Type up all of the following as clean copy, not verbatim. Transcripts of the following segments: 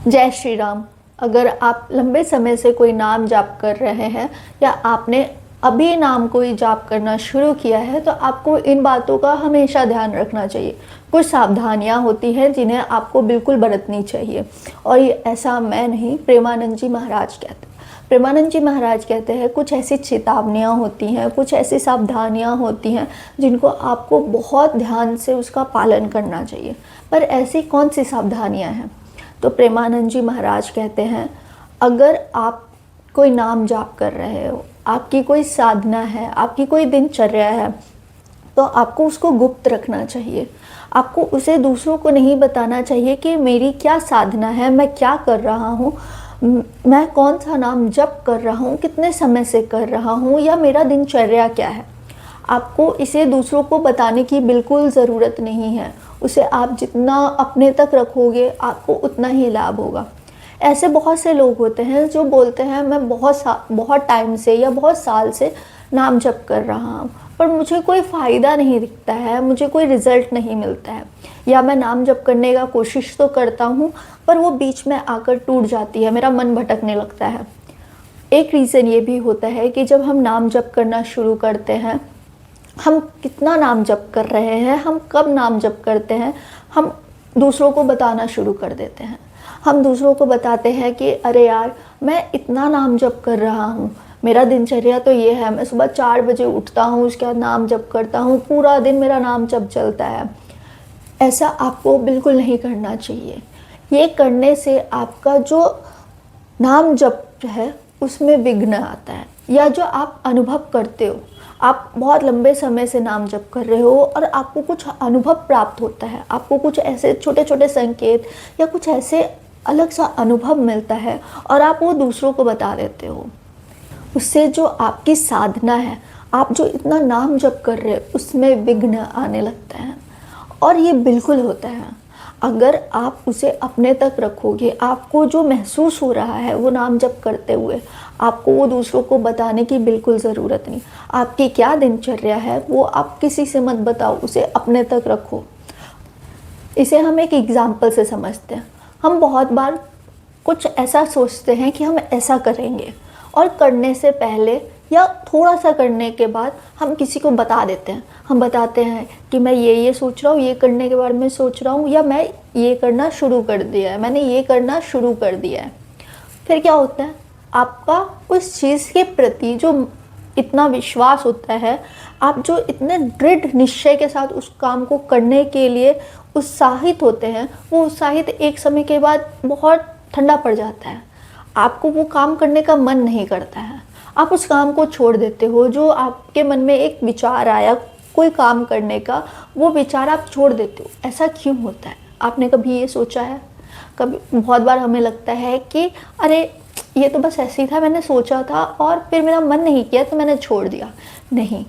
जय श्री राम। अगर आप लंबे समय से कोई नाम जाप कर रहे हैं या आपने अभी नाम कोई जाप करना शुरू किया है तो आपको इन बातों का हमेशा ध्यान रखना चाहिए। कुछ सावधानियां होती हैं जिन्हें आपको बिल्कुल बरतनी चाहिए। और ये ऐसा मैं नहीं, प्रेमानंद जी महाराज कहते हैं। प्रेमानंद जी महाराज कहते हैं कुछ ऐसी चेतावनियाँ होती हैं, कुछ ऐसी सावधानियाँ होती हैं जिनको आपको बहुत ध्यान से उसका पालन करना चाहिए। पर ऐसी कौन सी सावधानियाँ हैं? तो प्रेमानंद जी महाराज कहते हैं, अगर आप कोई नाम जाप कर रहे हो, आपकी कोई साधना है, आपकी कोई दिनचर्या है, तो आपको उसको गुप्त रखना चाहिए। आपको उसे दूसरों को नहीं बताना चाहिए कि मेरी क्या साधना है, मैं क्या कर रहा हूँ, मैं कौन सा नाम जप कर रहा हूँ, कितने समय से कर रहा हूँ, या मेरा दिनचर्या क्या है। आपको इसे दूसरों को बताने की बिल्कुल ज़रूरत नहीं है। उसे आप जितना अपने तक रखोगे आपको उतना ही लाभ होगा। ऐसे बहुत से लोग होते हैं जो बोलते हैं मैं बहुत टाइम से या बहुत साल से नाम जप कर रहा हूँ पर मुझे कोई फ़ायदा नहीं दिखता है, मुझे कोई रिज़ल्ट नहीं मिलता है, या मैं नाम जप करने का कोशिश तो करता हूँ पर वो बीच में आकर टूट जाती है, मेरा मन भटकने लगता है। एक रीज़न ये भी होता है कि जब हम नाम जप करना शुरू करते हैं, हम कितना नाम जप कर रहे हैं, हम कब नाम जप करते हैं, हम दूसरों को बताना शुरू कर देते हैं। हम दूसरों को बताते हैं कि अरे यार मैं इतना नाम जप कर रहा हूँ, मेरा दिनचर्या तो ये है, मैं सुबह 4 बजे उठता हूँ, उसके बाद नाम जप करता हूँ, पूरा दिन मेरा नाम जप चलता है। ऐसा आपको बिल्कुल नहीं करना चाहिए। ये करने से आपका जो नाम जप है उसमें विघ्न आता है, या जो आप अनुभव करते हो, आप बहुत लंबे समय से नाम जप कर रहे हो और आपको कुछ अनुभव प्राप्त होता है, आपको कुछ ऐसे छोटे छोटे संकेत या कुछ ऐसे अलग सा अनुभव मिलता है और आप वो दूसरों को बता देते हो। उससे जो आपकी साधना है, आप जो इतना नाम जप कर रहे हो, उसमें विघ्न आने लगता है। और ये बिल्कुल होता है। अगर आप उसे अपने तक रखोगे, आपको जो महसूस हो रहा है वो नाम जप करते हुए, आपको वो दूसरों को बताने की बिल्कुल ज़रूरत नहीं। आपकी क्या दिनचर्या है वो आप किसी से मत बताओ, उसे अपने तक रखो। इसे हम एक एग्जाम्पल से समझते हैं। हम बहुत बार कुछ ऐसा सोचते हैं कि हम ऐसा करेंगे और करने से पहले या थोड़ा सा करने के बाद हम किसी को बता देते हैं। हम बताते हैं कि मैं ये सोच रहा हूँ, ये करने के बारे में सोच रहा हूँ, या मैं ये करना शुरू कर दिया है, मैंने ये करना शुरू कर दिया है। फिर क्या होता है, आपका उस चीज़ के प्रति जो इतना विश्वास होता है, आप जो इतने दृढ़ निश्चय के साथ उस काम को करने के लिए उत्साहित होते हैं, वो उत्साहित एक समय के बाद बहुत ठंडा पड़ जाता है। आपको वो काम करने का मन नहीं करता है, आप उस काम को छोड़ देते हो। जो आपके मन में एक विचार आया कोई काम करने का, वो विचार आप छोड़ देते हो। ऐसा क्यों होता है? आपने कभी ये सोचा है? कभी बहुत बार हमें लगता है कि अरे ये तो बस ऐसे ही था, मैंने सोचा था और फिर मेरा मन नहीं किया तो मैंने छोड़ दिया। नहीं,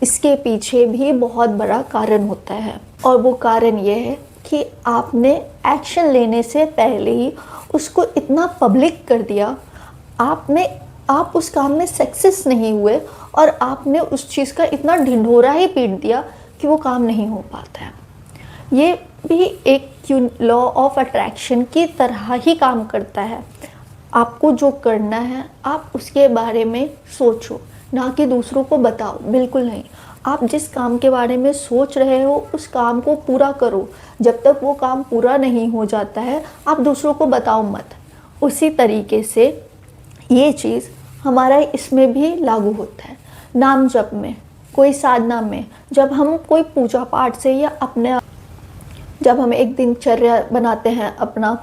इसके पीछे भी बहुत बड़ा कारण होता है, और वो कारण ये है कि आपने एक्शन लेने से पहले ही उसको इतना पब्लिक कर दिया, आप उस काम में सक्सेस नहीं हुए और आपने उस चीज़ का इतना ढिंढोरा ही पीट दिया कि वो काम नहीं हो पाता है। ये भी एक लॉ ऑफ अट्रैक्शन की तरह ही काम करता है। आपको जो करना है आप उसके बारे में सोचो, ना कि दूसरों को बताओ। बिल्कुल नहीं, आप जिस काम के बारे में सोच रहे हो उस काम को पूरा करो। जब तक वो काम पूरा नहीं हो जाता है आप दूसरों को बताओ मत। उसी तरीके से ये चीज़ हमारा इसमें भी लागू होता है। नाम जप में, कोई साधना में, जब हम कोई पूजा पाठ से या जब हम एक दिनचर्या बनाते हैं अपना,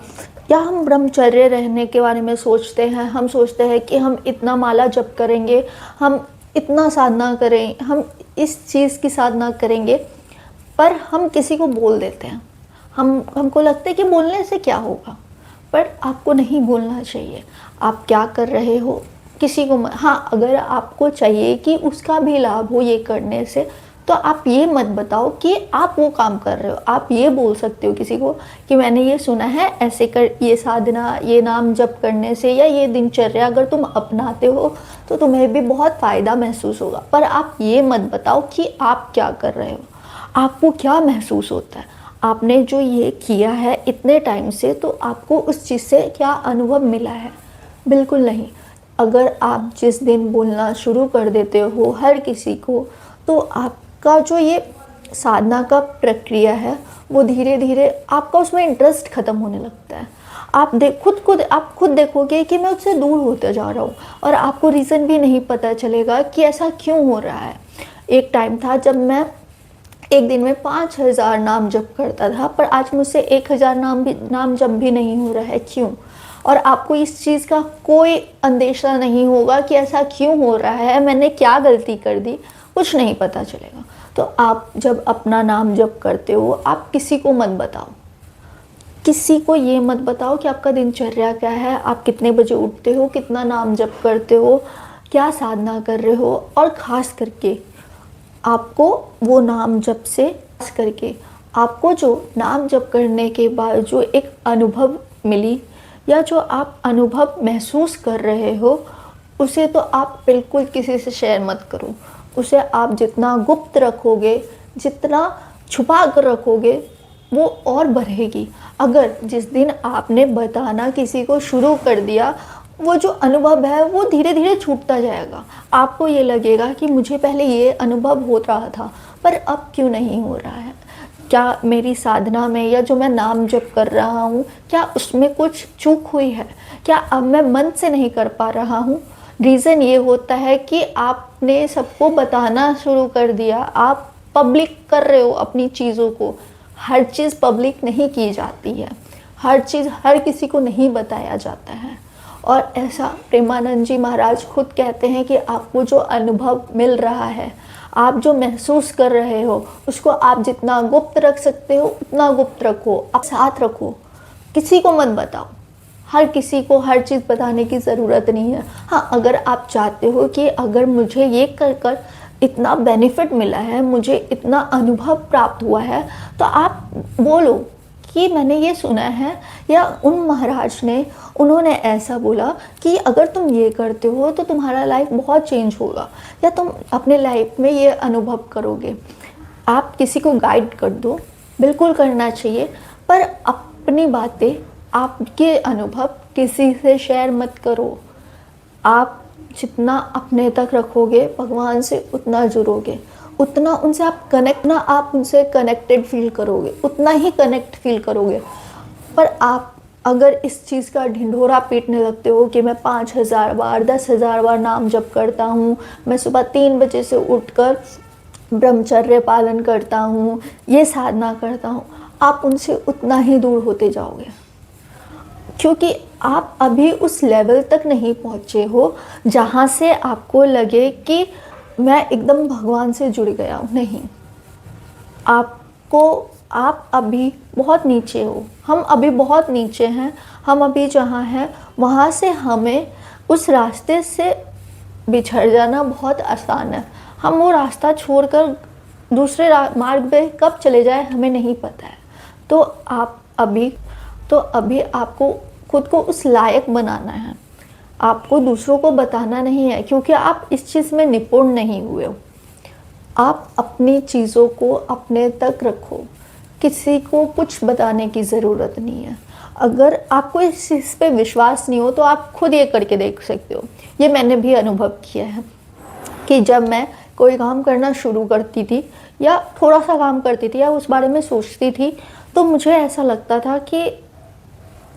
या हम ब्रह्मचर्य रहने के बारे में सोचते हैं, हम सोचते हैं कि हम इतना माला जप करेंगे, हम इतना साधना करें, हम इस चीज़ की साधना करेंगे, पर हम किसी को बोल देते हैं। हमको लगता है कि बोलने से क्या होगा, पर आपको नहीं बोलना चाहिए। आप क्या कर रहे हो किसी को हाँ, अगर आपको चाहिए कि उसका भी लाभ हो ये करने से, तो आप ये मत बताओ कि आप वो काम कर रहे हो। आप ये बोल सकते हो किसी को कि मैंने ये सुना है ऐसे कर, ये साधना, ये नाम जप करने से या ये दिनचर्या अगर तुम अपनाते हो तो तुम्हें भी बहुत फ़ायदा महसूस होगा। पर आप ये मत बताओ कि आप क्या कर रहे हो, आपको क्या महसूस होता है। आपने जो ये किया है इतने टाइम से, तो आपको उस चीज़ से क्या अनुभव मिला है? बिल्कुल नहीं। अगर आप जिस दिन बोलना शुरू कर देते हो हर किसी को, तो आपका जो ये साधना का प्रक्रिया है वो धीरे धीरे आपका उसमें इंटरेस्ट ख़त्म होने लगता है। आप खुद देखोगे कि मैं उससे दूर होते जा रहा हूँ, और आपको रीज़न भी नहीं पता चलेगा कि ऐसा क्यों हो रहा है। एक टाइम था जब मैं एक दिन में 5000 नाम जप करता था, पर आज मुझसे 1000 नाम जप भी नहीं हो रहा है। क्यों? और आपको इस चीज़ का कोई अंदेशा नहीं होगा कि ऐसा क्यों हो रहा है, मैंने क्या गलती कर दी, कुछ नहीं पता चलेगा। तो आप जब अपना नाम जप करते हो, आप किसी को मत बताओ। किसी को ये मत बताओ कि आपका दिनचर्या क्या है, आप कितने बजे उठते हो, कितना नाम जप करते हो, क्या साधना कर रहे हो। और ख़ास करके आपको वो नाम जप से खास करके आपको जो नाम जप करने के बाद जो एक अनुभव मिली, या जो आप अनुभव महसूस कर रहे हो, उसे तो आप बिल्कुल किसी से शेयर मत करो। उसे आप जितना गुप्त रखोगे, जितना छुपा कर रखोगे, वो और बढ़ेगी। अगर जिस दिन आपने बताना किसी को शुरू कर दिया, वो जो अनुभव है वो धीरे धीरे छूटता जाएगा। आपको ये लगेगा कि मुझे पहले ये अनुभव हो रहा था, पर अब क्यों नहीं हो रहा है। क्या मेरी साधना में, या जो मैं नाम जप कर रहा हूँ, क्या उसमें कुछ चूक हुई है? क्या अब मैं मन से नहीं कर पा रहा हूँ? रीज़न ये होता है कि आपने सबको बताना शुरू कर दिया। आप पब्लिक कर रहे हो अपनी चीज़ों को। हर चीज़ पब्लिक नहीं की जाती है, हर चीज़ हर किसी को नहीं बताया जाता है। और ऐसा प्रेमानंद जी महाराज खुद कहते हैं कि आपको जो अनुभव मिल रहा है, आप जो महसूस कर रहे हो, उसको आप जितना गुप्त रख सकते हो उतना गुप्त रखो, आप साथ रखो, किसी को मत बताओ। हर किसी को हर चीज़ बताने की ज़रूरत नहीं है। हाँ, अगर आप चाहते हो कि अगर मुझे ये कर कर इतना बेनिफिट मिला है, मुझे इतना अनुभव प्राप्त हुआ है, तो आप बोलो कि मैंने ये सुना है, या उन महाराज ने, उन्होंने ऐसा बोला कि अगर तुम ये करते हो तो तुम्हारा लाइफ बहुत चेंज होगा, या तुम अपने लाइफ में ये अनुभव करोगे। आप किसी को गाइड कर दो, बिल्कुल करना चाहिए, पर अपनी बातें, आपके अनुभव किसी से शेयर मत करो। आप जितना अपने तक रखोगे, भगवान से उतना जुड़ोगे, उतना उनसे आप उनसे कनेक्टेड फील करोगे, उतना ही कनेक्ट फील करोगे। पर आप अगर इस चीज़ का ढिंढोरा पीटने लगते हो कि मैं 5000 बार 10,000 बार नाम जप करता हूँ, मैं सुबह 3 बजे से उठकर ब्रह्मचर्य पालन करता हूँ, ये साधना करता हूँ, आप उनसे उतना ही दूर होते जाओगे। क्योंकि आप अभी उस लेवल तक नहीं पहुँचे हो जहाँ से आपको लगे कि मैं एकदम भगवान से जुड़ गया हूँ। नहीं, आप अभी बहुत नीचे हो, हम अभी बहुत नीचे हैं। हम अभी जहाँ हैं वहाँ से हमें उस रास्ते से बिछड़ जाना बहुत आसान है। हम वो रास्ता छोड़कर दूसरे मार्ग पे कब चले जाए हमें नहीं पता है। तो अभी आपको खुद को उस लायक बनाना है। आपको दूसरों को बताना नहीं है, क्योंकि आप इस चीज़ में निपुण नहीं हुए हो। आप अपनी चीज़ों को अपने तक रखो, किसी को कुछ बताने की ज़रूरत नहीं है। अगर आपको इस चीज़ पे विश्वास नहीं हो तो आप खुद ये करके देख सकते हो। ये मैंने भी अनुभव किया है कि जब मैं कोई काम करना शुरू करती थी, या थोड़ा सा काम करती थी, या उस बारे में सोचती थी, तो मुझे ऐसा लगता था कि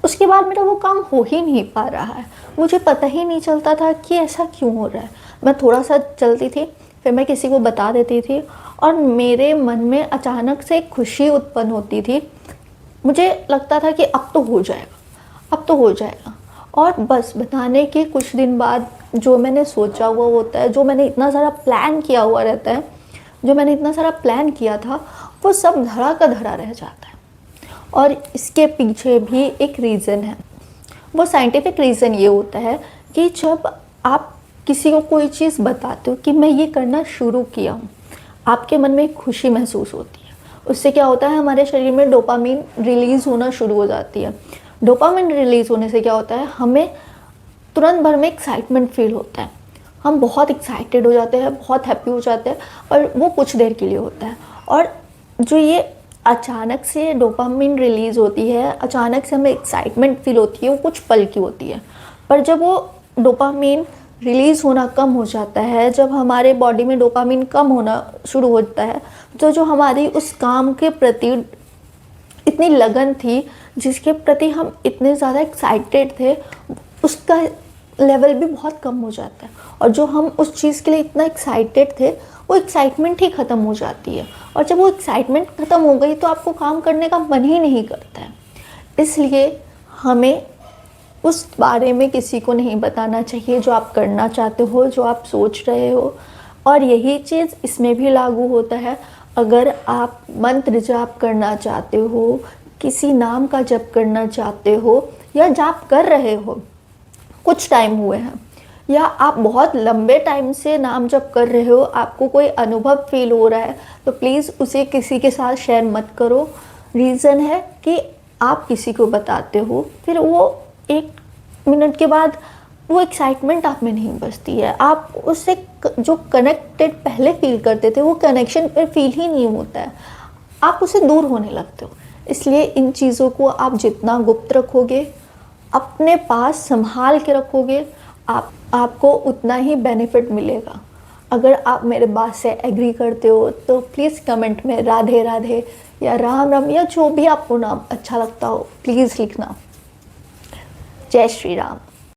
उसके बाद मेरा वो काम हो ही नहीं पा रहा है। मुझे पता ही नहीं चलता था कि ऐसा क्यों हो रहा है। मैं थोड़ा सा चलती थी, फिर मैं किसी को बता देती थी, और मेरे मन में अचानक से खुशी उत्पन्न होती थी। मुझे लगता था कि अब तो हो जाएगा, अब तो हो जाएगा। और बस बताने के कुछ दिन बाद जो मैंने सोचा हुआ होता है, जो मैंने इतना सारा प्लान किया हुआ रहता है, जो मैंने इतना सारा प्लान किया था, वो सब धरा का धरा रह जाता है। और इसके पीछे भी एक रीज़न है। वो साइंटिफिक रीज़न ये होता है कि जब आप किसी को कोई चीज़ बताते हो कि मैं ये करना शुरू किया हूँ, आपके मन में एक खुशी महसूस होती है। उससे क्या होता है, हमारे शरीर में डोपामिन रिलीज़ होना शुरू हो जाती है। डोपामिन रिलीज़ होने से क्या होता है, हमें तुरंत भर में एक्साइटमेंट फील होता है। हम बहुत एक्साइटेड हो जाते हैं, बहुत हैप्पी हो जाते हैं, और वो कुछ देर के लिए होता है। और जो ये अचानक से डोपामिन रिलीज़ होती है, अचानक से हमें एक्साइटमेंट फील होती है, वो कुछ पल की होती है। पर जब वो डोपामिन रिलीज़ होना कम हो जाता है, जब हमारे बॉडी में डोपामिन कम होना शुरू होता है, तो जो हमारी उस काम के प्रति इतनी लगन थी, जिसके प्रति हम इतने ज़्यादा एक्साइटेड थे, उसका लेवल भी बहुत कम हो जाता है। और जो हम उस चीज़ के लिए इतना एक्साइटेड थे, वो एक्साइटमेंट ही ख़त्म हो जाती है। और जब वो एक्साइटमेंट ख़त्म हो गई तो आपको काम करने का मन ही नहीं करता है। इसलिए हमें उस बारे में किसी को नहीं बताना चाहिए जो आप करना चाहते हो, जो आप सोच रहे हो। और यही चीज़ इसमें भी लागू होता है। अगर आप मंत्र जाप करना चाहते हो, किसी नाम का जप करना चाहते हो, या जाप कर रहे हो, कुछ टाइम हुए हैं, या आप बहुत लंबे टाइम से नाम जप कर रहे हो, आपको कोई अनुभव फील हो रहा है, तो प्लीज़ उसे किसी के साथ शेयर मत करो। रीज़न है कि आप किसी को बताते हो, फिर वो 1 मिनट के बाद वो एक्साइटमेंट आप में नहीं बचती है। आप उससे जो कनेक्टेड पहले फील करते थे, वो कनेक्शन फिर फील ही नहीं होता है, आप उससे दूर होने लगते हो। इसलिए इन चीज़ों को आप जितना गुप्त रखोगे, अपने पास संभाल के रखोगे, आपको उतना ही बेनिफिट मिलेगा। अगर आप मेरे बात से एग्री करते हो तो प्लीज़ कमेंट में राधे राधे या राम राम या जो भी आपको नाम अच्छा लगता हो प्लीज़ लिखना। जय श्री राम।